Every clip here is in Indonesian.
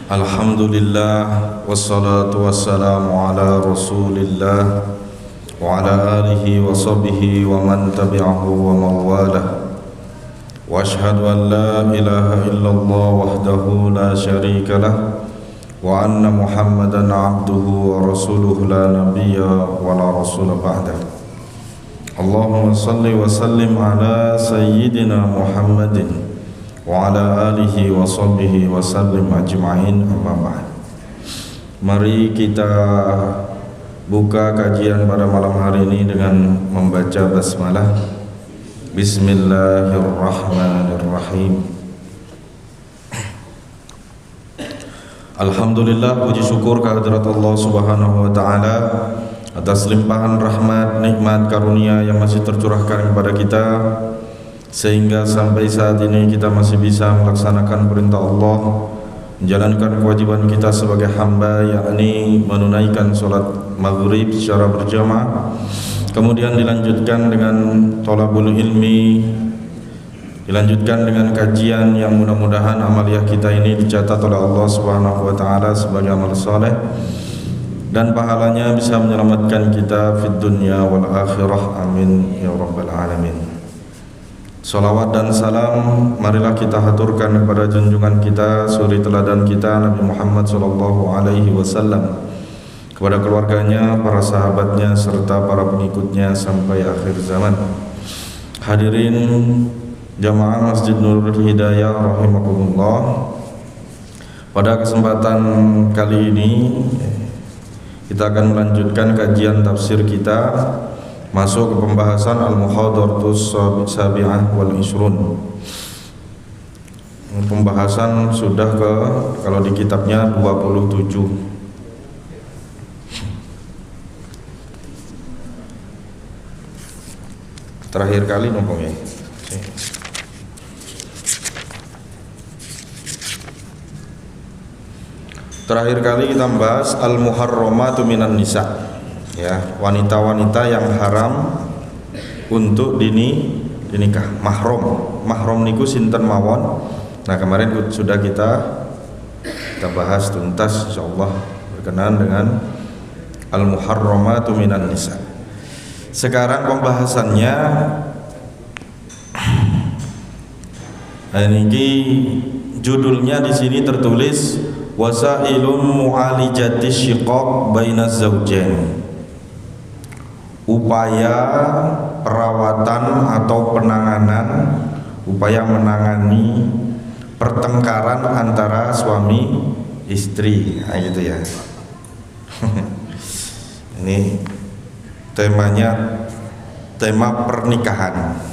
Alhamdulillah wassalatu wassalamu ala Rasulillah wa ala alihi wa sahbihi wa man tabi'ahu wa mawalah. Wa ashhadu an la ilaha illallah wahdahu la syarika lah wa anna Muhammadan abduhu wa rasuluhu la nabiyya wa la rasul ba'dah. Allahumma salli wa sallim ala sayyidina Muhammadin wa ala alihi wa sahbihi wa sallim ajma'in, amma ba'd. Mari kita buka kajian pada malam hari ini dengan membaca basmalah. Bismillahirrahmanirrahim. Alhamdulillah, puji syukur kehadirat Allah Subhanahu wa taala atas limpahan rahmat, nikmat, karunia yang masih tercurahkan kepada kita, sehingga sampai saat ini kita masih bisa melaksanakan perintah Allah, menjalankan kewajiban kita sebagai hamba, yakni menunaikan sholat maghrib secara berjamaah, kemudian dilanjutkan dengan thalabul ilmi, dilanjutkan dengan kajian yang mudah-mudahan amaliyah kita ini dicatat oleh Allah Subhanahu wa taala sebagai amal saleh dan pahalanya bisa menyelamatkan kita fid dunya wal akhirah, amin ya rabbal alamin. Salawat dan salam marilah kita haturkan kepada junjungan kita, suri teladan kita, Nabi Muhammad sallallahu alaihi wasallam, kepada keluarganya, para sahabatnya, serta para pengikutnya sampai akhir zaman. Hadirin jamaah Masjid Nurul Hidayah rahimakumullah, pada kesempatan kali ini kita akan melanjutkan kajian tafsir kita, masuk ke pembahasan Al-Muhadaratus Sabi'ah wal Ishrun. Pembahasan sudah ke, kalau di kitabnya 27. Terakhir kali nombongnya. Terakhir kali kita membahas Al-Muharramatu minan nisa, ya, wanita-wanita yang haram untuk dinikah. Mahram niku sinten mawon. Nah, kemarin sudah kita bahas tuntas, insyaallah berkenaan dengan Al-Muharramatu minan nisa. Sekarang pembahasannya ini, judulnya di sini tertulis Wasailun mu'alijati syiqaq bainaz zawjain, upaya perawatan atau penanganan, upaya menangani pertengkaran antara suami istri, nah, gitu ya. Ini temanya tema pernikahan.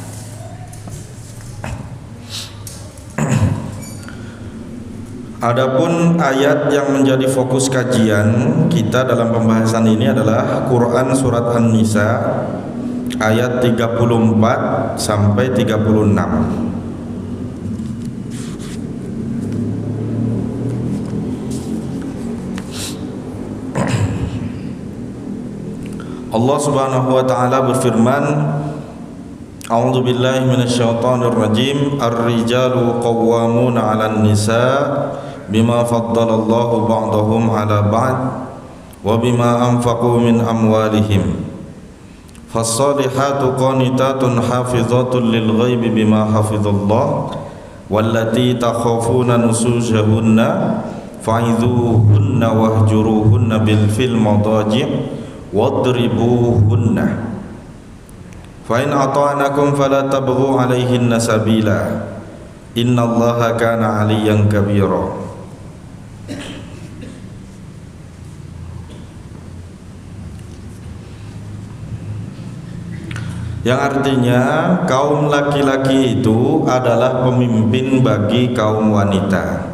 Adapun ayat yang menjadi fokus kajian kita dalam pembahasan ini adalah Quran surat An-Nisa ayat 34 sampai 36. Allah Subhanahu wa taala berfirman, A'udzu billahi minasyaitonir rajim. Ar-rijalu qawwamuna 'alan nisa' bima faddalallahu ba'dahum 'ala ba'd wa bima anfaqu min amwalihim. Fas-salihatu qanitatun hafizatun lil ghaibi bima hafizallah wallati takhafuna nusuzahunna fa'idhuhunna wahjuruhunna bil fil madaji' wadribuhunna. Fa in ata'anakum fala tabghu 'alaihinna sabila innallaha kana 'aliyyan kabira. Yang artinya kaum laki-laki itu adalah pemimpin bagi kaum wanita.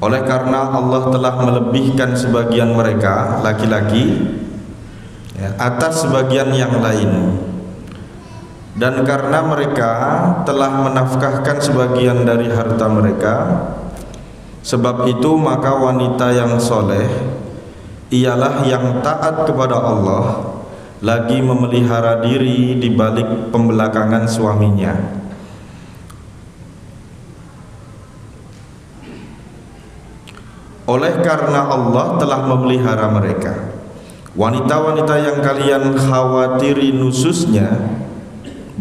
Oleh karena Allah telah melebihkan sebagian mereka laki-laki, ya, atas sebagian yang lain, dan karena mereka telah menafkahkan sebagian dari harta mereka, sebab itu maka wanita yang soleh ialah yang taat kepada Allah, lagi memelihara diri di balik pembelakangan suaminya. oleh karena Allah telah memelihara mereka. Wanita-wanita yang kalian khawatiri nususnya,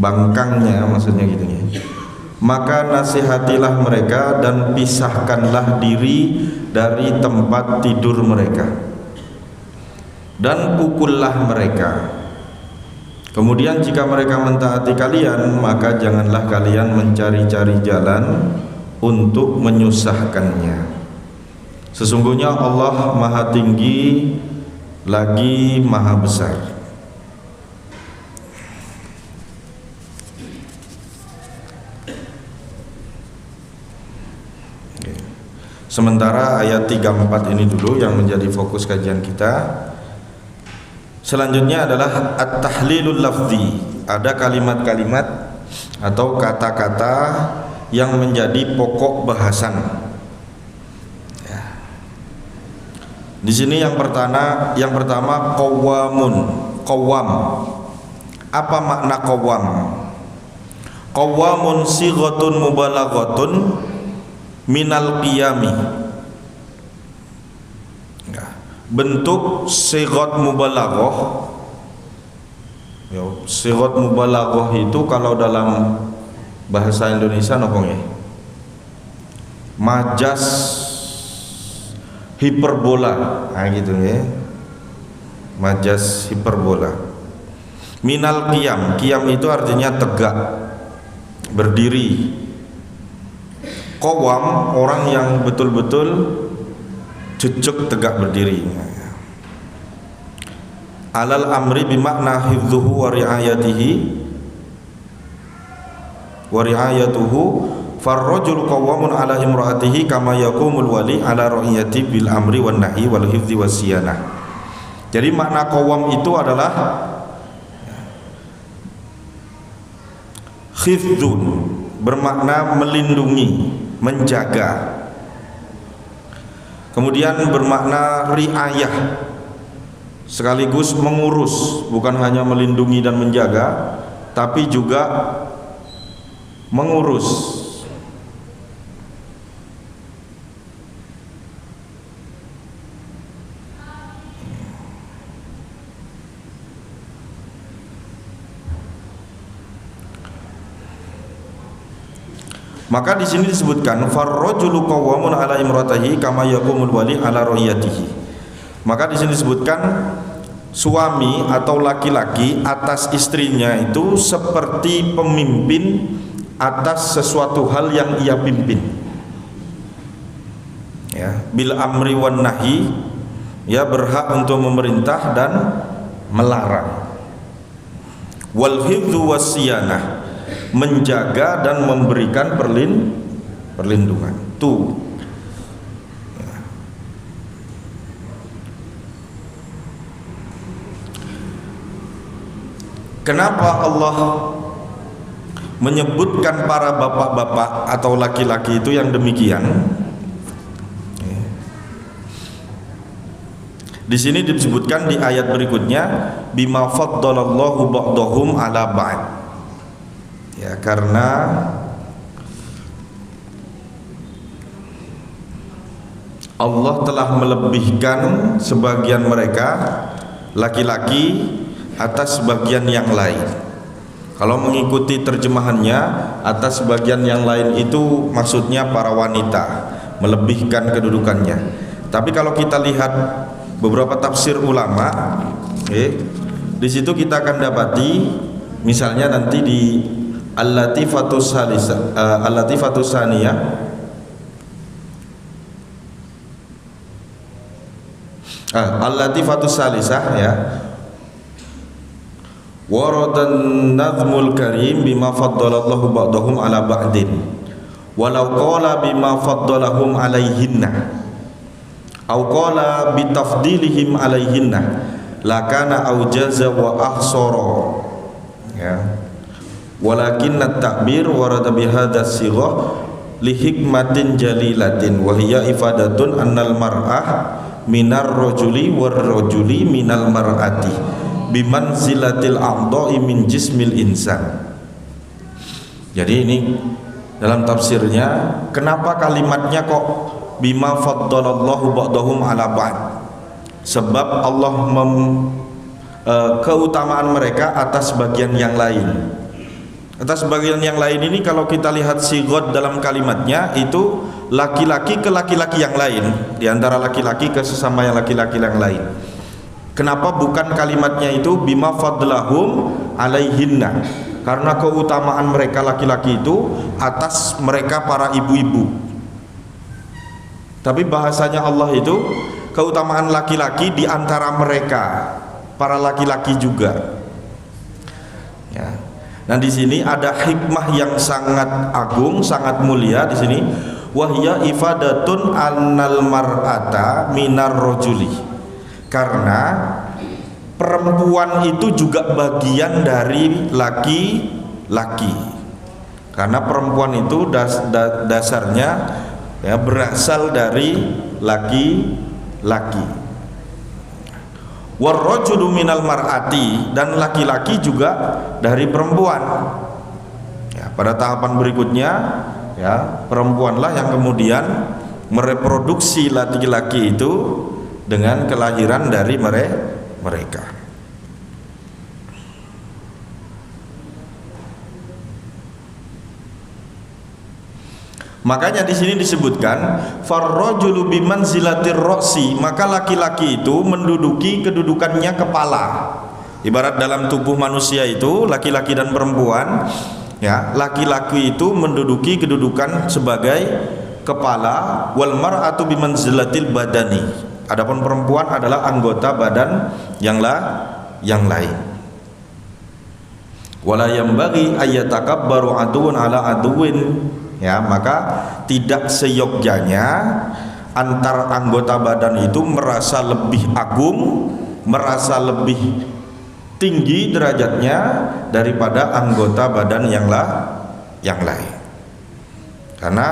bangkangnya maksudnya gitu ya, maka nasihatilah mereka dan pisahkanlah diri dari tempat tidur mereka dan pukullah mereka. Kemudian jika mereka mentaati kalian, maka janganlah kalian mencari-cari jalan untuk menyusahkannya. Sesungguhnya Allah Maha Tinggi lagi Maha Besar. Sementara ayat 34 ini dulu yang menjadi fokus kajian kita. Selanjutnya adalah at-tahlilul lafzi. Ada kalimat-kalimat atau kata-kata yang menjadi pokok bahasan. Ya. Di sini yang pertama qawamun, qawam. Apa makna qawam? Qawamun sighatun mubalaghatun minal qiyami. Bentuk sighat mubalaghah. Ya, sighat mubalaghah itu kalau dalam bahasa Indonesia napa nggih? Majas hiperbola. Nah gitu ya. Majas hiperbola. Minal qiyam. Qiyam itu artinya tegak, berdiri. Qawam orang yang betul-betul jejak tegak berdiri. Alal amri bimakna hifdzuhu wa riayatuhu farrajul qawwamun ala imraatihi kama yaqumul wali ala ra'iyati bil amri wan nahi wal hifdzi wasyiyanah. Jadi makna qawwam itu adalah hifdzun, bermakna melindungi, menjaga. Kemudian bermakna riayah, sekaligus mengurus, bukan hanya melindungi dan menjaga, tapi juga mengurus. Maka di sini disebutkan farrajulu qawwamun ala imratihi kama yaqumul wali ala ra'iyatihi. Maka di sini disebutkan suami atau laki-laki atas istrinya itu seperti pemimpin atas sesuatu hal yang ia pimpin. Ya, bil amri wan nahi, ya berhak untuk memerintah dan melarang. Wal hifdzu wasyiyanah, menjaga dan memberikan perlindungan. Tuh. Ya. Kenapa Allah menyebutkan para bapak-bapak atau laki-laki itu yang demikian? Ya. Di sini disebutkan di ayat berikutnya bima faddalallahu ba'dahum ala ba'd. Ya, karena Allah telah melebihkan sebagian mereka laki-laki atas sebagian yang lain. Kalau mengikuti terjemahannya, atas sebagian yang lain itu maksudnya para wanita, melebihkan kedudukannya. Tapi kalau kita lihat beberapa tafsir ulama, di situ kita akan dapati, misalnya nanti di Al-Latifatus Salisa, Al-Latifatus Saniyah, Al-Latifatus Salisah, ya, waradan nazmul karim bima faddalallahu ba'dahum ala ba'din walau qala bima faddalahum alaihinna aw qala bitafdilihim alaihinna lakana aujaza wa ahsara, ya. Walakin at-ta'bir warada bihadza sighah li hikmatin jalilatin wa hiya ifadatun annal mar'ah minar rajuli war rajuli minal mar'ati bimanzilatil a'dha'i min jismil insan. Jadi ini dalam tafsirnya, kenapa kalimatnya kok bima faddalallahu ba'dahum ala ba'd, sebab Allah keutamaan mereka atas bagian yang lain. Atas bagian yang lain ini kalau kita lihat sigot dalam kalimatnya itu laki-laki ke laki-laki yang lain, di antara laki-laki ke sesama yang laki-laki yang lain. Kenapa bukan kalimatnya itu bima fadlahum alaihinna? Karena keutamaan mereka laki-laki itu atas mereka para ibu-ibu. Tapi bahasanya Allah itu keutamaan laki-laki di antara mereka para laki-laki juga. Ya. Nah di sini ada hikmah yang sangat agung, sangat mulia di sini. Wahya ifadatun annal mar'ata minar rojuli. Karena perempuan itu juga bagian dari laki-laki. Karena perempuan itu dasarnya ya, berasal dari laki-laki. Warrajulu minal mar'ati, dan laki-laki juga dari perempuan. Ya, pada tahapan berikutnya ya, perempuanlah yang kemudian mereproduksi laki-laki itu dengan kelahiran dari mereka. Makanya di sini disebutkan farrajulu bimanzilatir ra'si, maka laki-laki itu menduduki kedudukannya kepala. Ibarat dalam tubuh manusia itu laki-laki dan perempuan, ya, laki-laki itu menduduki kedudukan sebagai kepala, wal mar'atu bimanzilatil badani. Adapun perempuan adalah anggota badan yang lain. Wala yambaghi ayyatakabbaru aduwwun ala aduwwin. Ya, maka tidak seyogyanya antar anggota badan itu merasa lebih agung, merasa lebih tinggi derajatnya daripada anggota badan yang lain. Karena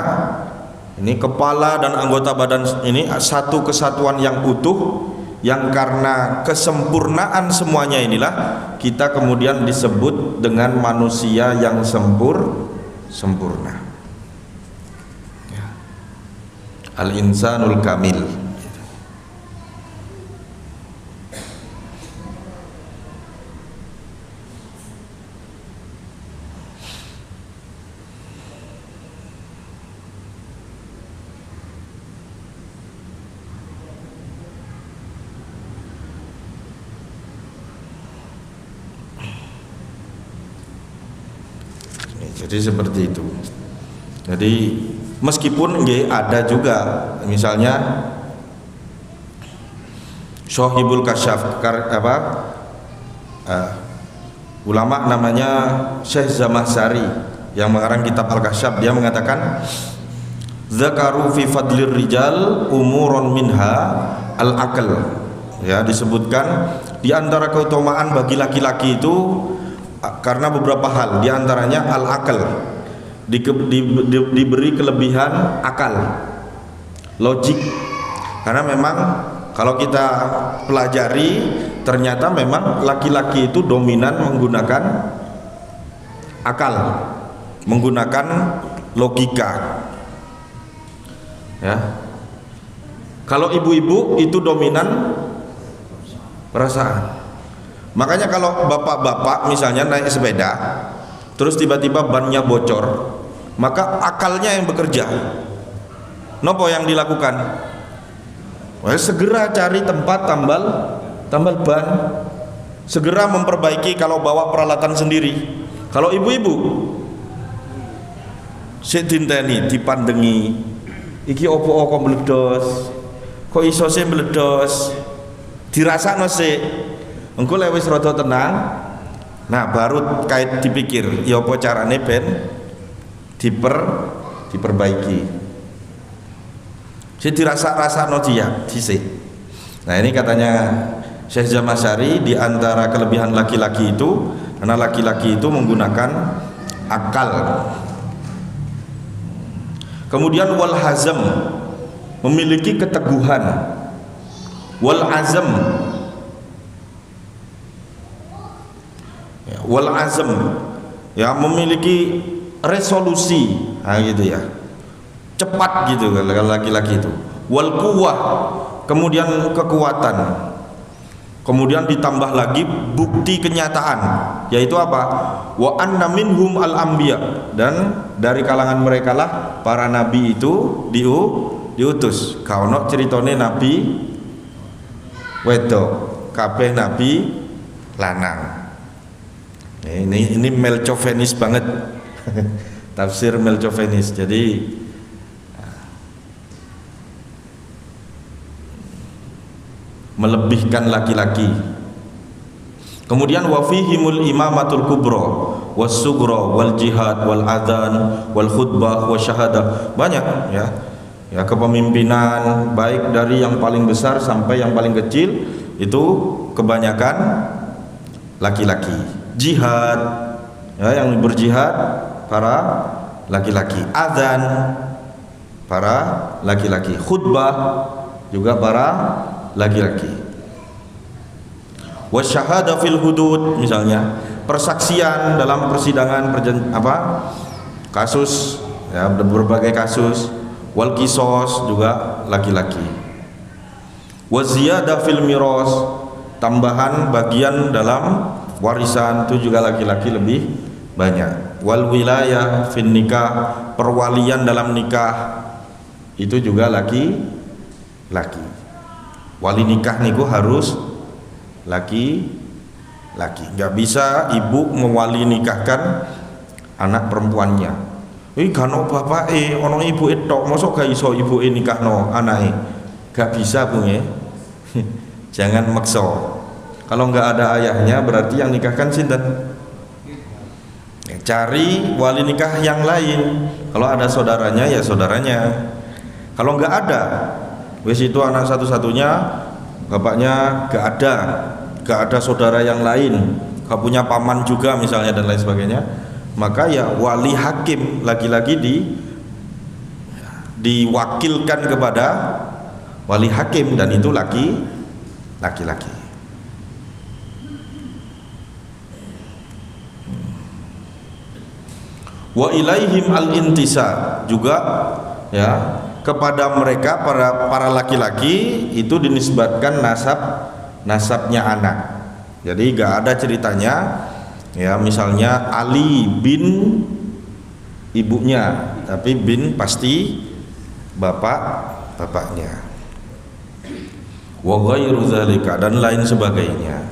ini kepala dan anggota badan ini satu kesatuan yang utuh, yang karena kesempurnaan semuanya inilah kita kemudian disebut dengan manusia yang sempurna. Al-insanul kamil. Jadi seperti itu. Jadi meskipun ada juga misalnya Syahibul Kasyaf ulama namanya Syekh Zamakhsyari yang mengarang kitab Al-Kasyaf, dia mengatakan zakaru fi fadlir rijal umuron minha al-aql. Ya, disebutkan di antara keutamaan bagi laki-laki itu karena beberapa hal, di antaranya al-aql, diberi kelebihan akal, logik. Karena memang kalau kita pelajari ternyata memang laki-laki itu dominan menggunakan akal, menggunakan logika. Ya. Kalau ibu-ibu itu dominan perasaan. Makanya kalau bapak-bapak misalnya naik sepeda terus tiba-tiba bannya bocor, maka akalnya yang bekerja. Nopo yang dilakukan? Wah, segera cari tempat tambal ban, segera memperbaiki kalau bawa peralatan sendiri. Kalau ibu-ibu sedinteni dipandengi, iki opo kok meledos, kok iso sih meledos, dirasakno sik, engko lek wis rada tenang, nah baru kait dipikir ya apa carane ben diperbaiki. Sing dirasa-rasakno dia dhisik. Nah, ini katanya Syekh Zamakhsyari, di antara kelebihan laki-laki itu karena laki-laki itu menggunakan akal. Kemudian wal hazam, memiliki keteguhan. Wal azam, ya, wal azam, ya, memiliki resolusi, nah gitu ya. cepat gitu kalau laki-laki itu. Wal quwwah, kemudian kekuatan. Kemudian ditambah lagi bukti kenyataan, yaitu apa? Wa anna minhum al anbiya, dan dari kalangan mereka lah para nabi itu diutus. Kaono ceritone nabi wedok, kabeh nabi lanang. Ini Melchofenis banget. Tafsir Melchofenis. Jadi melebihkan laki-laki. Kemudian wa fihimul imamatul kubra was sughra wal jihad wal adzan wal khutbah wa syahadah. Banyak ya. Ya, kepemimpinan baik dari yang paling besar sampai yang paling kecil itu kebanyakan laki-laki. Jihad, ya, yang berjihad para laki-laki. Adzan para laki-laki. Khutbah juga para laki-laki. Wasyahada fil hudud, misalnya persaksian dalam persidangan kasus, ya, berbagai kasus. Wal kisos juga laki-laki. Waziyada fil miros, tambahan bagian dalam warisan itu juga laki-laki lebih banyak. Wal wilayah fin nikah, perwalian dalam nikah itu juga laki-laki. Wali nikah niku harus laki-laki. Nggak bisa ibu mewali nikahkan anak perempuannya. Kano bapak ono ibu tok, mosok gak iso ibu nikahno anake. Gak bisa Bung ya. Jangan maksa. Kalau nggak ada ayahnya berarti yang nikahkan sinten? Cari wali nikah yang lain. Kalau ada saudaranya ya saudaranya. Kalau nggak ada, wis itu anak satu-satunya, bapaknya gak ada saudara yang lain, gak punya paman juga misalnya dan lain sebagainya, maka ya wali hakim lagi-lagi diwakilkan kepada wali hakim, dan itu laki-laki. Wa ilaihim al-intisa, juga ya kepada mereka para laki-laki itu dinisbatkan nasabnya anak. Jadi gak ada ceritanya ya misalnya Ali bin ibunya, tapi bin pasti bapaknya. Wa ghairu dzalika, dan lain sebagainya.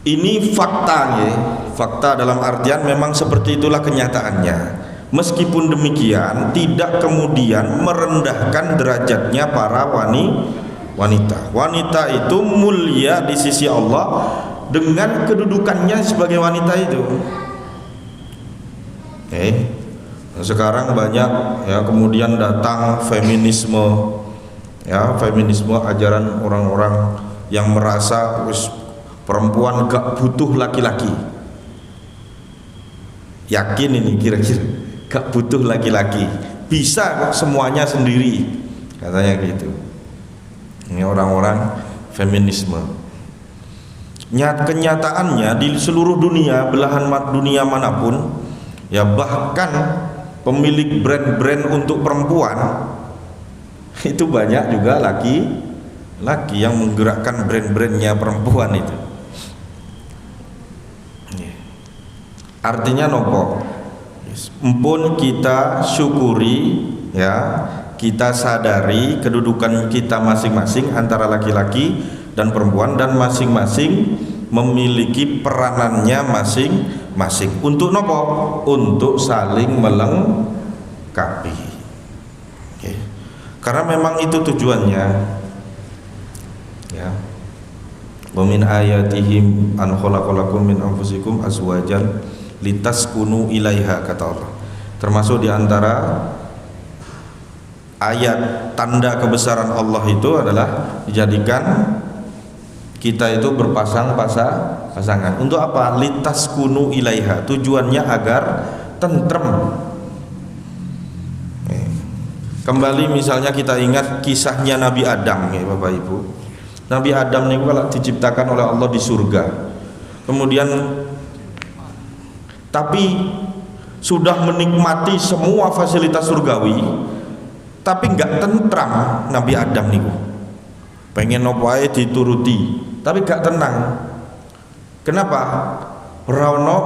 Ini fakta ya. Fakta dalam artian memang seperti itulah kenyataannya. Meskipun demikian tidak kemudian merendahkan derajatnya para wanita. Wanita itu mulia di sisi Allah dengan kedudukannya sebagai wanita itu. Sekarang banyak ya kemudian datang feminisme, ya feminisme ajaran orang-orang yang merasa perempuan gak butuh laki-laki. Yakin ini kira-kira gak butuh laki-laki, bisa kok semuanya sendiri, katanya gitu. Ini orang-orang feminisme. Kenyataannya di seluruh dunia, belahan dunia manapun, ya bahkan pemilik brand-brand untuk perempuan itu banyak juga laki-laki yang menggerakkan brand-brandnya perempuan itu. Artinya nopo? Empun kita syukuri ya, kita sadari kedudukan kita masing-masing antara laki-laki dan perempuan, dan masing-masing memiliki peranannya masing-masing. Untuk nopo? Untuk saling melengkapi. Karena memang itu tujuannya. Ya. Wa min ayatihim an khalaqalakum min anfusikum azwajan litaskunu ilaiha, kata Allah. Termasuk diantara ayat tanda kebesaran Allah itu adalah dijadikan kita itu pasangan. Untuk apa? Litaskunu ilaiha, tujuannya agar tentrem. Kembali misalnya kita ingat kisahnya Nabi Adam ya Bapak Ibu. Nabi Adam ini kalau diciptakan oleh Allah di surga. Kemudian tapi sudah menikmati semua fasilitas surgawi, tapi nggak tentram. Nabi Adam niku pengen nopo ae dituruti, tapi gak tenang. Kenapa? Rano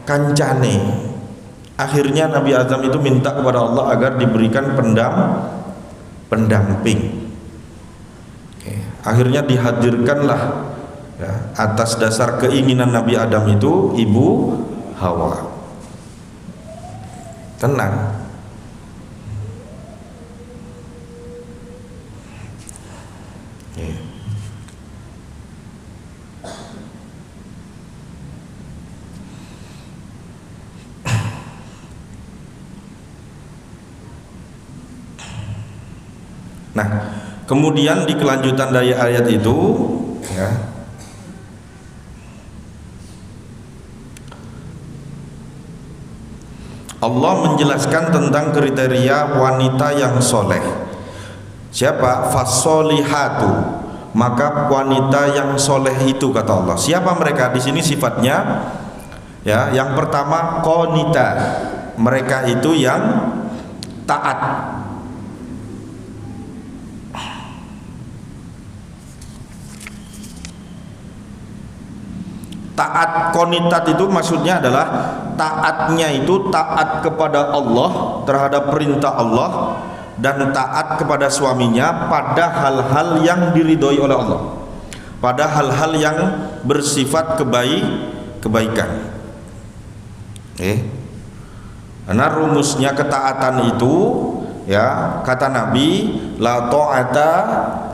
kancane. Akhirnya Nabi Adam itu minta kepada Allah agar diberikan pendamping. Akhirnya dihadirkanlah, ya, atas dasar keinginan Nabi Adam itu Ibu Hawa. Tenang. Nah, kemudian di kelanjutan dari ayat itu, ya, Allah menjelaskan tentang kriteria wanita yang soleh. Siapa? Fasolihatu, maka wanita yang soleh itu, kata Allah. Siapa mereka? Di sini sifatnya, ya, yang pertama qanita, mereka itu yang taat. Taat qanitat itu maksudnya adalah taatnya itu taat kepada Allah terhadap perintah Allah dan taat kepada suaminya pada hal-hal yang diridhoi oleh Allah, pada hal-hal yang bersifat kebaikan. Karena rumusnya ketaatan itu, ya, kata Nabi, la ta'ata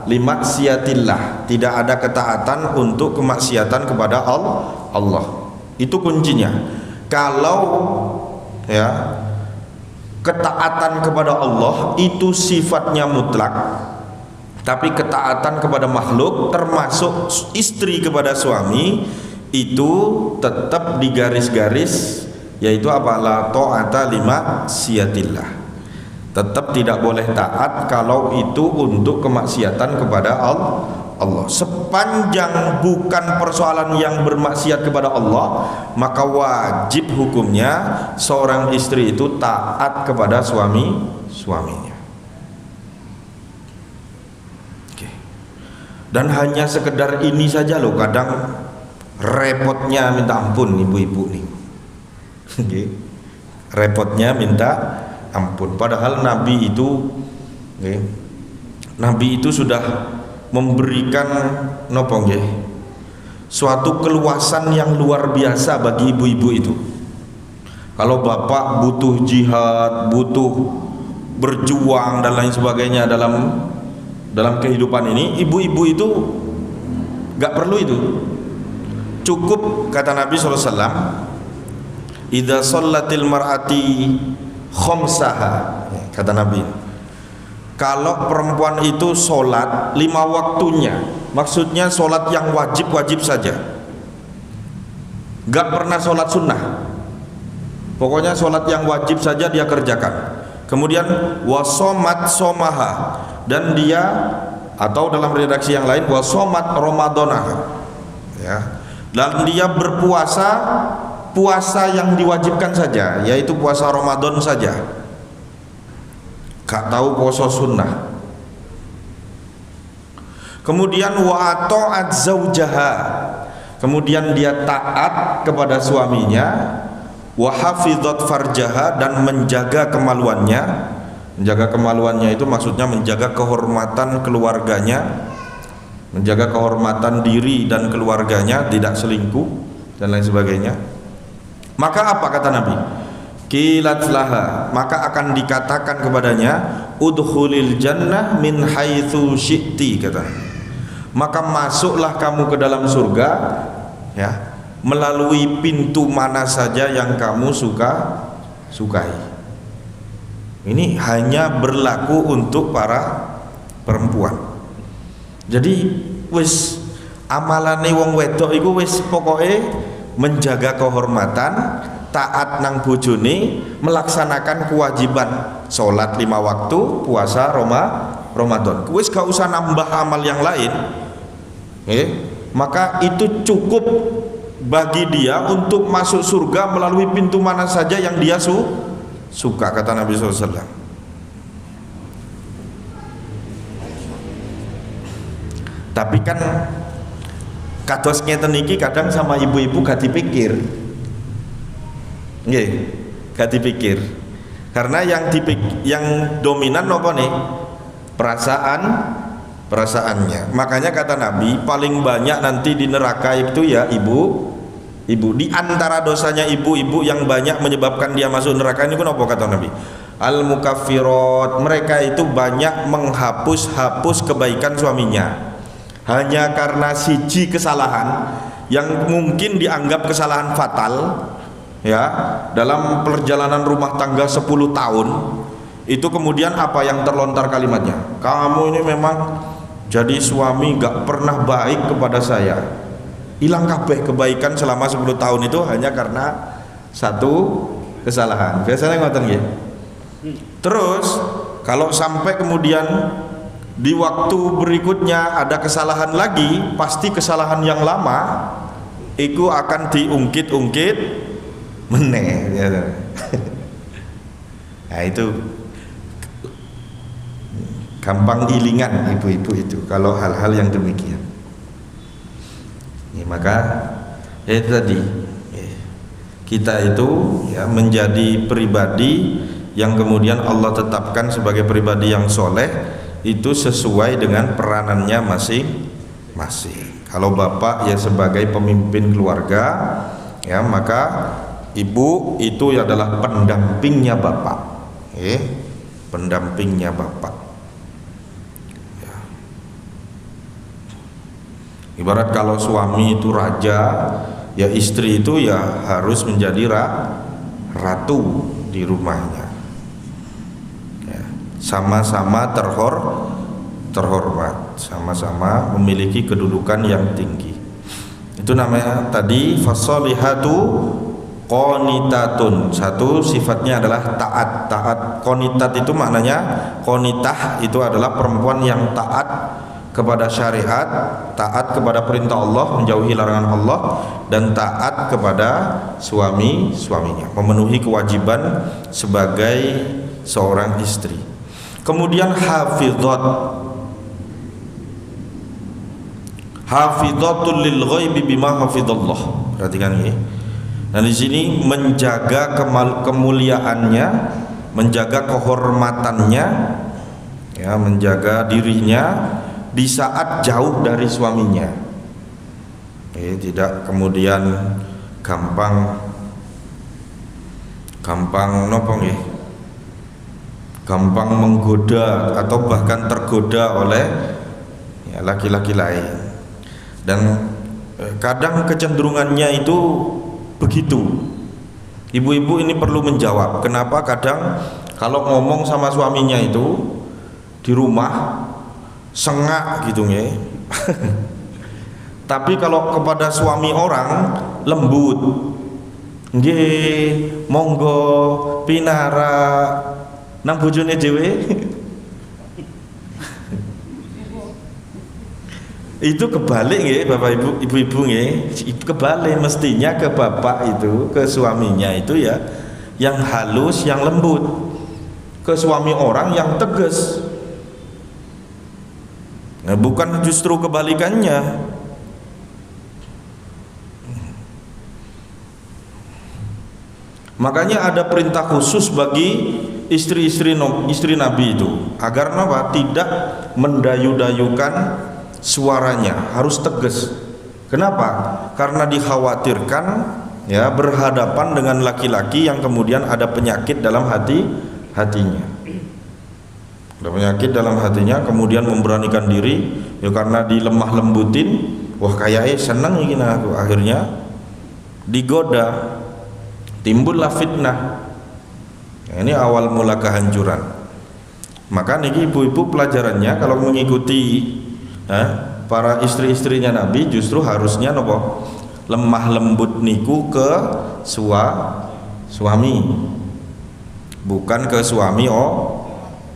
limaksiatillah, tidak ada ketaatan untuk kemaksiatan kepada Allah. Itu kuncinya. Kalau, ya, ketaatan kepada Allah itu sifatnya mutlak, tapi ketaatan kepada makhluk termasuk istri kepada suami itu tetap digaris-garis, yaitu apa? La ta'ata limaksiatillah. Tetap tidak boleh taat kalau itu untuk kemaksiatan kepada Allah. Sepanjang bukan persoalan yang bermaksiat kepada Allah, maka wajib hukumnya seorang istri itu taat kepada suaminya. Dan hanya sekedar ini saja loh, kadang repotnya minta ampun ibu-ibu nih. Repotnya minta ampun. Padahal Nabi itu sudah memberikan nopo nggih, suatu keluasan yang luar biasa bagi ibu-ibu itu. Kalau bapak butuh jihad, butuh berjuang dan lain sebagainya dalam kehidupan ini, ibu-ibu itu gak perlu itu. Cukup, kata Nabi SAW, idza shallatil mar'ati khomsaha, kata Nabi, kalau perempuan itu sholat 5 waktunya, maksudnya sholat yang wajib saja, gak pernah sholat sunnah, pokoknya sholat yang wajib saja dia kerjakan. Kemudian wasomat somaha, dan dia, atau dalam redaksi yang lain wasomat romadonah, ya, dan dia berpuasa puasa yang diwajibkan saja, yaitu puasa Ramadan saja, gak tahu puasa sunnah. Kemudian wa ta'at zaujaha, kemudian dia taat kepada suaminya, wa hafizat farjaha, dan menjaga kemaluannya. Menjaga kemaluannya itu maksudnya menjaga kehormatan keluarganya, menjaga kehormatan diri dan keluarganya, tidak selingkuh dan lain sebagainya. Maka apa kata Nabi? Kilat laha, maka akan dikatakan kepadanya, udkhulil jannah min haitsu syi'ti, kata. Maka masuklah kamu ke dalam surga, ya, melalui pintu mana saja yang kamu sukai. Ini hanya berlaku untuk para perempuan. Jadi wis amalane wong wedok iku wis pokoke menjaga kehormatan, taat nang bojone, melaksanakan kewajiban sholat 5 waktu, puasa Ramadan. Wis gak usah nambah amal yang lain, maka itu cukup bagi dia untuk masuk surga melalui pintu mana saja yang dia suka, kata Nabi SAW. Tapi kan kados ngeten iki kadang sama ibu-ibu gak dipikir. Nggih, gak dipikir. Karena yang dominan apa nih? Perasaannya. Makanya kata Nabi, paling banyak nanti di neraka itu ya ibu. Di antara dosanya ibu-ibu yang banyak menyebabkan dia masuk neraka ini pun apa kata Nabi? Al-mukaffirat, mereka itu banyak menghapus kebaikan suaminya. Hanya karena siji kesalahan yang mungkin dianggap kesalahan fatal, ya, dalam perjalanan rumah tangga 10 tahun itu, kemudian apa yang terlontar kalimatnya? Kamu ini memang jadi suami gak pernah baik kepada saya. Hilang kabeh kebaikan selama 10 tahun itu hanya karena satu kesalahan. Biasanya ngoten nggih. Terus kalau sampai kemudian di waktu berikutnya ada kesalahan lagi, pasti kesalahan yang lama itu akan diungkit-ungkit meneh, ya. Nah itu gampang ilingan ibu-ibu itu kalau hal-hal yang demikian. Ya, maka ya itu tadi, kita itu ya menjadi pribadi yang kemudian Allah tetapkan sebagai pribadi yang soleh itu sesuai dengan peranannya masing-masing. Kalau bapak ya sebagai pemimpin keluarga, ya maka ibu itu adalah pendampingnya bapak, pendampingnya bapak. Ya. Ibarat kalau suami itu raja, ya istri itu ya harus menjadi ratu di rumahnya. Ya. Sama-sama terhormat, sama-sama memiliki kedudukan yang tinggi. Itu namanya tadi fasolihatu qanitatun. Satu sifatnya adalah taat. Qanitat itu maknanya, qanitah itu adalah perempuan yang taat kepada syariat, taat kepada perintah Allah, menjauhi larangan Allah, dan taat kepada suaminya, memenuhi kewajiban sebagai seorang istri. Kemudian hafizatul lil ghaibi bima hafizallah. Perhatikan ini. Dan di sini menjaga kemuliaannya, menjaga kehormatannya, ya, menjaga dirinya di saat jauh dari suaminya. Tidak kemudian gampang gampang menggoda atau bahkan tergoda oleh ya, laki-laki lain. Dan kadang kecenderungannya itu begitu. Ibu-ibu ini perlu menjawab kenapa kadang kalau ngomong sama suaminya itu di rumah sengak gitu ya. Tapi kalau kepada suami orang lembut, nggih monggo pinara nang bojone dhewe. Itu kebalik ya Bapak Ibu ya, kebalik. Mestinya ke bapak itu, ke suaminya itu ya yang halus, yang lembut. Ke suami orang yang tegas. Nah, bukan justru kebalikannya. Makanya ada perintah khusus bagi istri Nabi itu agar apa? Tidak mendayu-dayukan suaranya, harus tegas. Kenapa? Karena dikhawatirkan ya berhadapan dengan laki-laki yang kemudian ada penyakit dalam hatinya. Ada penyakit dalam hatinya, kemudian memberanikan diri ya karena dilemah lembutin, wah kayaknya seneng ini aku, akhirnya digoda, timbullah fitnah. Ya, ini awal mula kehancuran. Maka niki ibu-ibu pelajarannya kalau mengikuti para istri-istrinya Nabi justru harusnya nopo lemah lembut niku ke suami, bukan ke suami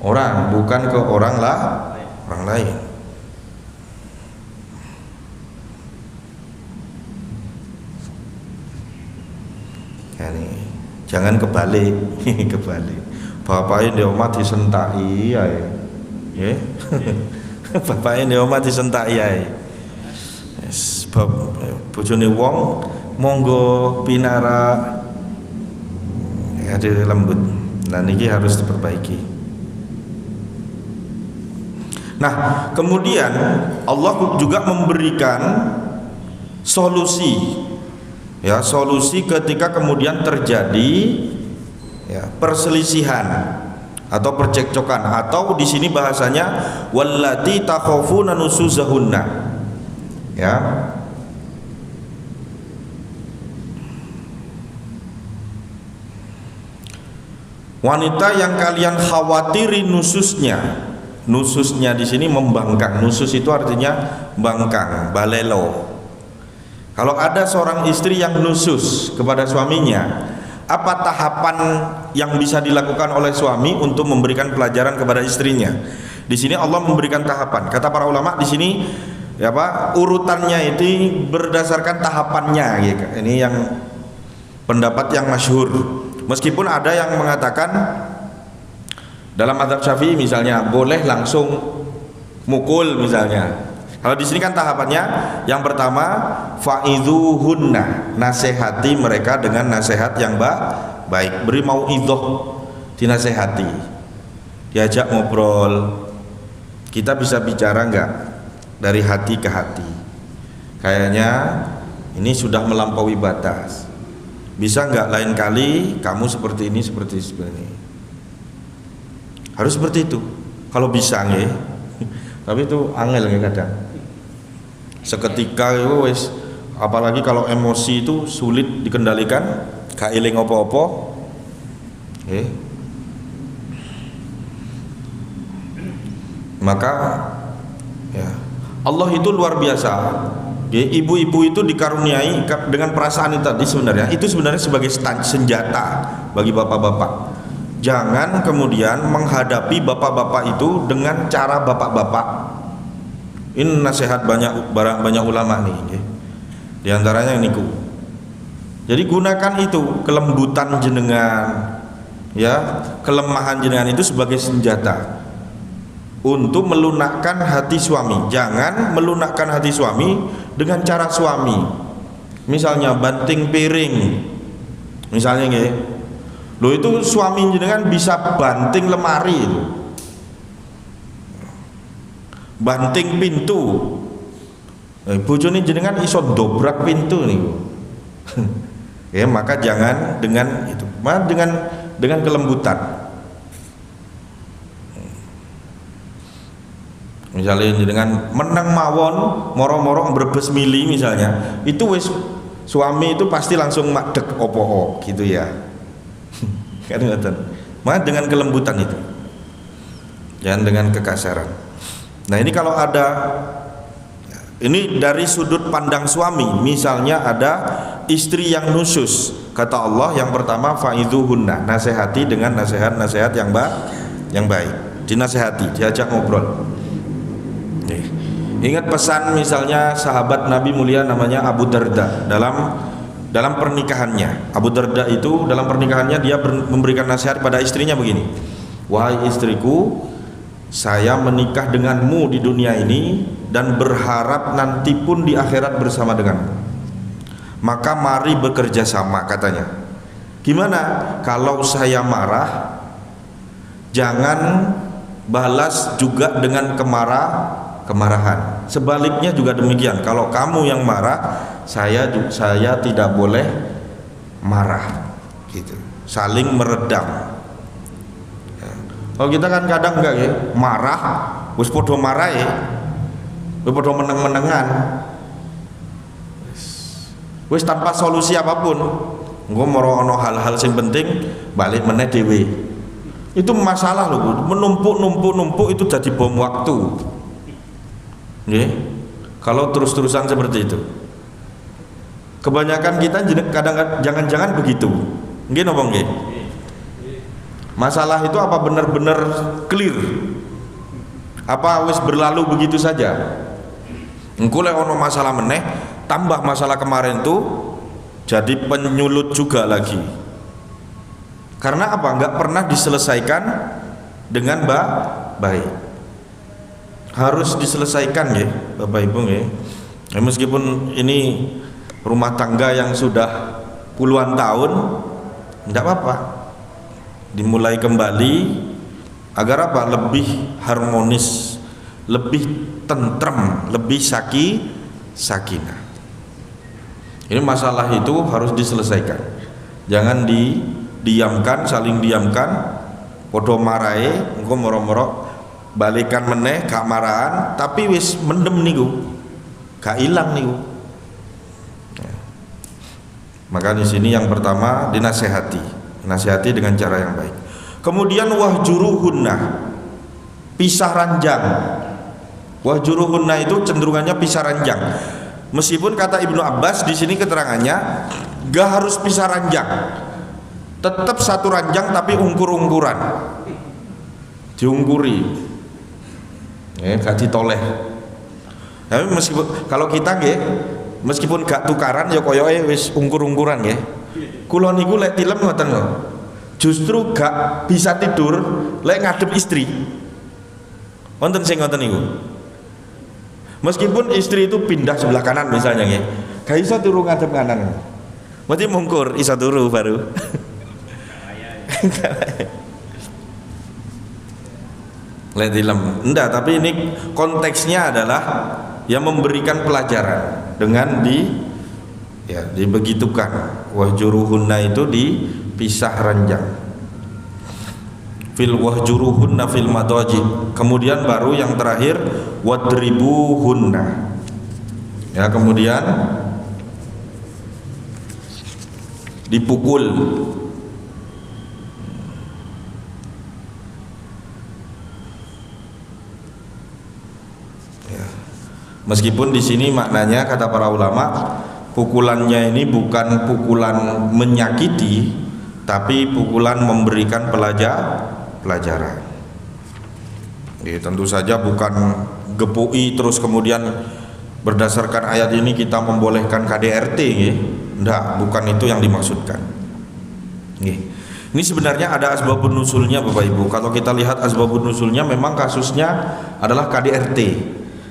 orang, bukan ke orang lain. Yani, jangan kebalik. Kebalik. Bapaknya di omah disentai ae. Nggih. Bapaknya di omah disentai ae. Sebab bojone wong monggo pinara ada lembut. Nah niki harus diperbaiki. Nah kemudian Allah juga memberikan solusi, ya solusi ketika kemudian terjadi ya perselisihan atau percekcokan, atau di sini bahasanya wallati takhafuna nusuzahunna, ya wanita yang kalian khawatiri nususnya. Nususnya di sini membangkang. Nusus itu artinya bangkang, balelo. Kalau ada seorang istri yang nusus kepada suaminya, apa tahapan yang bisa dilakukan oleh suami untuk memberikan pelajaran kepada istrinya? Di sini Allah memberikan tahapan. Kata para ulama di sini, ya Pak, urutannya itu berdasarkan tahapannya. Gitu. Ini yang pendapat yang masyhur. Meskipun ada yang mengatakan dalam mazhab Syafi'i misalnya boleh langsung mukul misalnya. Kalau di sini kan tahapannya yang pertama fa'idhuhunna, nasihati mereka dengan nasihat yang baik, beri mauidhah, dinasehati, diajak ngobrol. Kita bisa bicara enggak dari hati ke hati? Kayaknya ini sudah melampaui batas. Bisa enggak lain kali kamu seperti ini, seperti ini? Harus seperti itu. Kalau bisa nggih. Tapi itu angel nggih kadang. Seketika itu wis, apalagi kalau emosi itu sulit dikendalikan, gak eling apa-apa. Maka ya, Allah itu luar biasa. Ibu-ibu itu dikaruniai dengan perasaan itu tadi, sebenarnya itu sebenarnya sebagai senjata bagi bapak-bapak. Jangan kemudian menghadapi bapak-bapak itu dengan cara bapak-bapak. Ini nasihat banyak ulama nih. Di antaranya niku. Jadi gunakan itu kelembutan jenengan, ya, kelemahan jenengan itu sebagai senjata untuk melunakkan hati suami. Jangan melunakkan hati suami dengan cara suami. Misalnya banting piring. Misalnya nggih. Loh itu suami jenengan bisa banting lemari itu. Banting pintu. Bojone jenengan iso dobrak pintu niku. Ya, maka jangan dengan itu. Maka dengan kelembutan. Misalnya dengan menang mawon moro-moro brebes mili misalnya, itu wis suami itu pasti langsung madeg opo gitu ya. Kan ngoten. Maka dengan kelembutan itu. Jangan dengan kekasaran. Nah, ini kalau ada, ini dari sudut pandang suami. Misalnya ada istri yang nusus, kata Allah yang pertama fa'idhuhunna, nasihati dengan nasihat-nasihat yang baik. Dinasihati, diajak ngobrol. Ingat pesan misalnya sahabat Nabi mulia namanya Abu Darda dalam pernikahannya. Abu Darda itu dalam pernikahannya dia memberikan nasihat pada istrinya begini. Wahai istriku, saya menikah denganmu di dunia ini dan berharap nanti pun di akhirat bersama denganmu. Maka mari bekerja sama, katanya. Gimana? Kalau saya marah, jangan balas juga dengan kemarahan. Sebaliknya juga demikian. Kalau kamu yang marah, saya tidak boleh marah. Gitu. Saling meredam. Ya. Kalau kita kan kadang enggak ya, marah, wis podo marah ya, wis podo meneng-menengan, wis tanpa solusi apapun. Engko moro ono hal-hal sing penting balik meneh dhewe. Itu masalah loh, menumpuk itu jadi bom waktu. Nggih. Kalau terus-terusan seperti itu. Kebanyakan kita kadang jangan-jangan begitu. Nggih napa nggih? Masalah itu apa benar-benar clear? Apa wis berlalu begitu saja? Engko lek ono masalah meneh, tambah masalah kemarin tuh jadi penyulut juga lagi. Karena apa? Nggak pernah diselesaikan dengan baik. Harus diselesaikan ya Bapak Ibu ya. Meskipun ini rumah tangga yang sudah puluhan tahun, tidak apa-apa, dimulai kembali agar apa? Lebih harmonis, lebih tentrem, lebih sakinah. Ini masalah itu harus diselesaikan. Jangan didiamkan, saling diamkan, podo marahe, engko moro-moro balikan meneh gak marahan, tapi wis mendem niku, gak ilang niku. Maka di sini yang pertama dinasehati dengan cara yang baik. Kemudian wahjuruhunna, pisah ranjang. Wahjuruhunna itu cenderungannya pisah ranjang. Meskipun kata Ibnu Abbas di sini keterangannya gak harus pisah ranjang, tetap satu ranjang tapi ungkur-ungkuran, diungkuri, gak ditoleh. Tapi meskipun kalau kita meskipun gak tukaran ya koyoke wis ungkur-ungkuran nggih. Kula niku lek tilem ngoten lho. Justru gak bisa tidur lek ngadep istri. Wonten sing ngoten niku. Meskipun istri itu pindah sebelah kanan misalnya nggih. Gak iso turu ngadep kanan. Berarti mungkur iso turu baru. Lek tilem. Enggak, tapi ini konteksnya adalah yang memberikan pelajaran dengan dibegitukan. Wahjuruhunna itu dipisah ranjang. Fil wahjuruhunna fil madaji. Kemudian baru yang terakhir wadribuhunna. Ya, kemudian dipukul. Meskipun di sini maknanya kata para ulama, pukulannya ini bukan pukulan menyakiti, tapi pukulan memberikan pelajaran. Tentu saja bukan gepui terus kemudian berdasarkan ayat ini kita membolehkan KDRT, enggak, bukan itu yang dimaksudkan. Ini sebenarnya ada asbabun nusulnya Bapak Ibu. Kalau kita lihat asbabun nusulnya memang kasusnya adalah KDRT.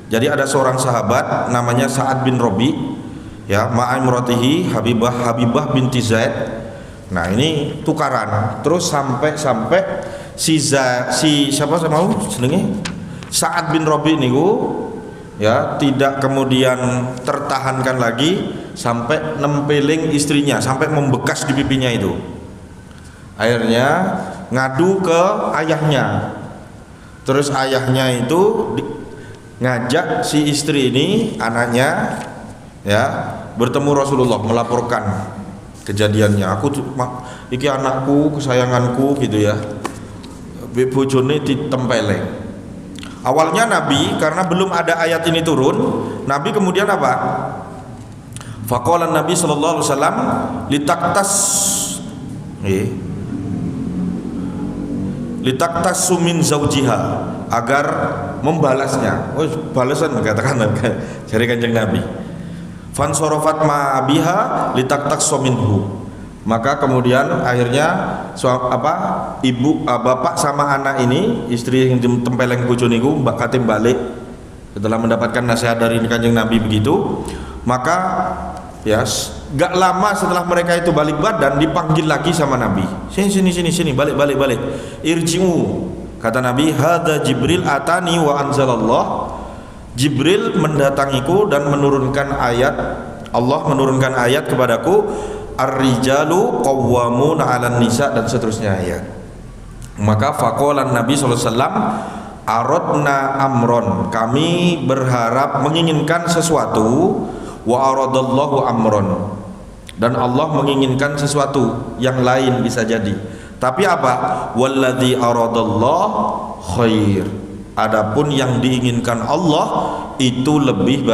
Jadi ada seorang sahabat namanya Sa'ad bin Robi, ya, ma'imratihi Habibah binti Zaid. Nah, ini tukaran terus sampai si siapa mau jenenge Sa'ad bin Robi niku ya tidak kemudian tertahankan lagi sampai nempeling istrinya, sampai membekas di pipinya itu. Akhirnya ngadu ke ayahnya. Terus ayahnya itu ngajak si istri ini, anaknya ya, bertemu Rasulullah, melaporkan kejadiannya. Iki anakku, kesayanganku gitu ya, bojone ditempeleng. Awalnya Nabi, karena belum ada ayat ini turun, Nabi kemudian apa? Faqala Nabi sallallahu alaihi wasallam litaktasu min zaujiha, agar membalasnya. Oh, balasan katakan dari Kanjeng Nabi. Fansorofat ma abiha litaktasu minhu. Maka kemudian akhirnya bapak sama anak ini, istri yang tempeleng bojo niku mbak katim balik setelah mendapatkan nasihat dari Kanjeng Nabi begitu. Maka ya gak lama setelah mereka itu balik badan, dipanggil lagi sama Nabi. Sini balik. Irji'u, kata Nabi, hadza Jibril atani wa anzalallah. Jibril mendatangiku dan menurunkan ayat, Allah menurunkan ayat kepadaku, ar-rijalu qawwamuna 'alan nisa, dan seterusnya ayat. Maka faqala Nabi sallallahu alaihi wasallam, aradna amron, kami berharap menginginkan sesuatu, wa aradallahu amron, dan Allah menginginkan sesuatu yang lain bisa jadi. Tapi apa? Walladzi aradallah khair, adapun yang diinginkan Allah itu lebih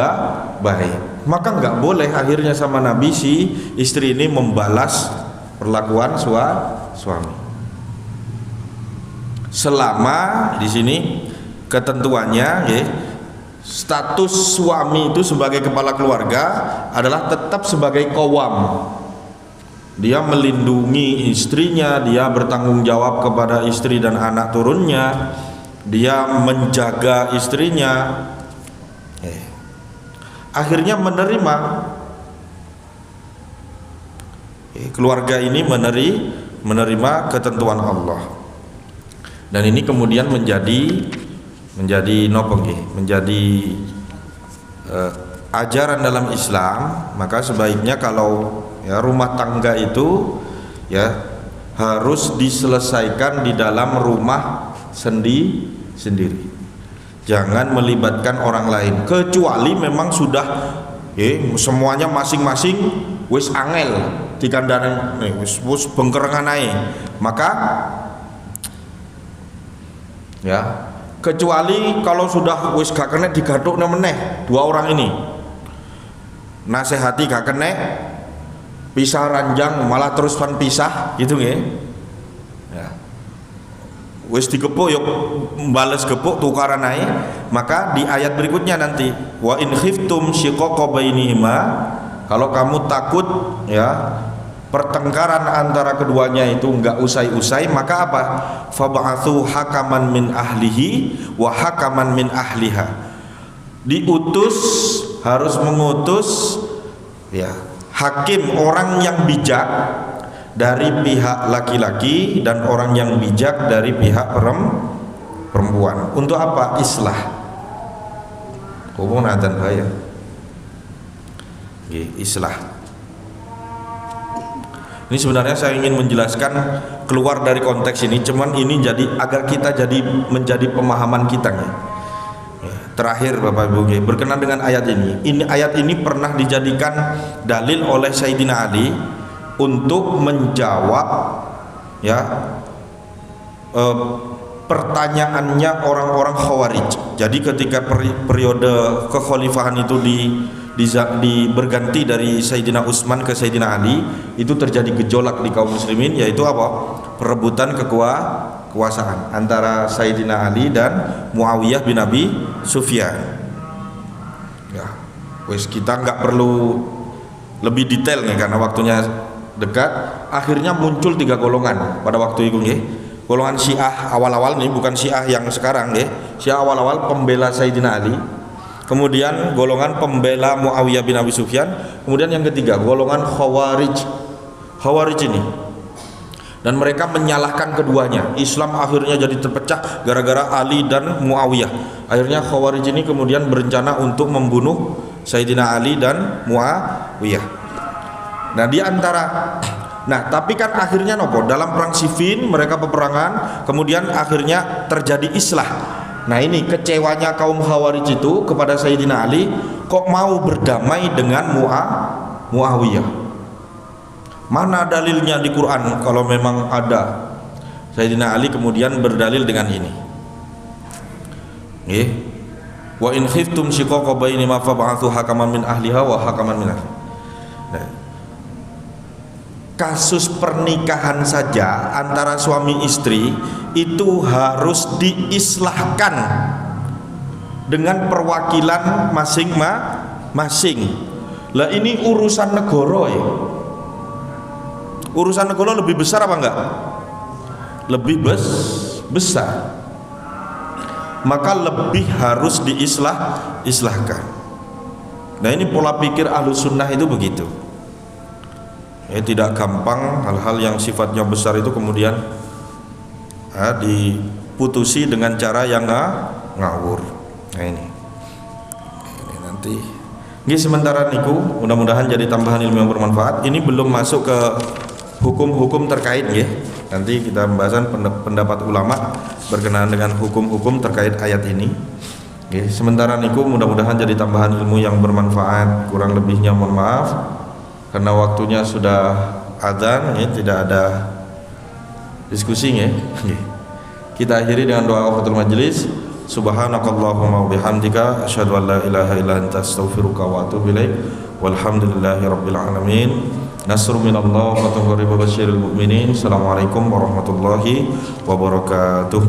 baik. Maka enggak boleh akhirnya sama Nabi si istri ini membalas perlakuan suami. Selama di sini ketentuannya ya, status suami itu sebagai kepala keluarga adalah tetap sebagai qawwam, dia melindungi istrinya, dia bertanggung jawab kepada istri dan anak turunnya, dia menjaga istrinya, akhirnya menerima, keluarga ini menerima ketentuan Allah. Dan ini kemudian menjadi ajaran dalam Islam. Maka sebaiknya kalau ya rumah tangga itu ya harus diselesaikan di dalam rumah sendiri. Jangan melibatkan orang lain, kecuali memang sudah semuanya masing-masing wis angel dikandani wis bengkerengan ae, maka ya kecuali kalau sudah wis gak kena digadukne meneh dua orang ini, nasihati gak kena, pisah ranjang malah terusan pisah gitu nggih ya, wis digepuk yuk bales gepuk tukaran ae. Maka di ayat berikutnya nanti wa in khiftum syiqaqa bainihima, kalau kamu takut ya pertengkaran antara keduanya itu enggak usai-usai, maka apa? Fab'athu hakaman min ahlihi wa hakaman min ahliha. Diutus, harus mengutus ya hakim, orang yang bijak dari pihak laki-laki dan orang yang bijak dari pihak perempuan. Untuk apa? Islah. Hubung natan bahaya. Islah. Ini sebenarnya saya ingin menjelaskan keluar dari konteks ini, cuman ini jadi agar kita jadi menjadi pemahaman kita ya. Terakhir Bapak Ibu, berkenan dengan ayat ini. Ayat ini pernah dijadikan dalil oleh Sayyidina Ali untuk menjawab ya pertanyaannya orang-orang Khawarij. Jadi ketika periode kekhalifahan itu berganti dari Sayyidina Utsman ke Sayyidina Ali, itu terjadi gejolak di kaum muslimin, yaitu apa? Perebutan kekuasaan antara Sayyidina Ali dan Muawiyah bin Abi Sufyan. Ya, wes kita nggak perlu lebih detail nih karena waktunya dekat. Akhirnya muncul 3 golongan pada waktu itu nggih. Golongan Syiah awal-awal nih, bukan Syiah yang sekarang nggih. Syiah awal-awal pembela Sayyidina Ali. Kemudian golongan pembela Muawiyah bin Abi Sufyan. Kemudian yang ketiga golongan Khawarij ini. Dan mereka menyalahkan keduanya. Islam akhirnya jadi terpecah gara-gara Ali dan Muawiyah. Akhirnya Khawarij ini kemudian berencana untuk membunuh Sayyidina Ali dan Muawiyah. Nah tapi kan akhirnya nopo, dalam perang Siffin mereka peperangan, kemudian akhirnya terjadi islah. Nah ini kecewanya kaum Khawarij itu kepada Sayyidina Ali, kok mau berdamai dengan Muawiyah. Mana dalilnya di Quran kalau memang ada? Sayyidina Ali kemudian berdalil dengan ini. Wa in khiftum shiqaqa bainihima fab'athu hakaman min ahliha wa hakaman min ahliha. Nah, kasus pernikahan saja antara suami istri itu harus diislahkan dengan perwakilan masing-masing. Lah ini urusan negara ya. Urusan negara lebih besar apa enggak? Lebih besar. Maka lebih harus diislahkan. Nah ini pola pikir Ahlus Sunnah itu begitu. Tidak gampang hal-hal yang sifatnya besar itu kemudian diputusi dengan cara yang ngawur. Nah ini nanti sementara niku mudah-mudahan jadi tambahan ilmu yang bermanfaat. Ini belum masuk ke hukum-hukum terkait ya. Nanti kita pembahasan pendapat ulama berkenaan dengan hukum-hukum terkait ayat ini. Sementara niku mudah-mudahan jadi tambahan ilmu yang bermanfaat. Kurang lebihnya mohon maaf karena waktunya sudah adzan ya, tidak ada diskusi ya. Kita akhiri dengan doa kafatul majlis. Subhanakallahumma wa bihamdika asyhadu an la ilaha illa anta astaghfiruka wa atubu ilaik. Walhamdulillahi rabbil alamin. Nasrun minallah wa tawfiqun basyiril mu'minin. Assalamualaikum warahmatullahi wabarakatuh.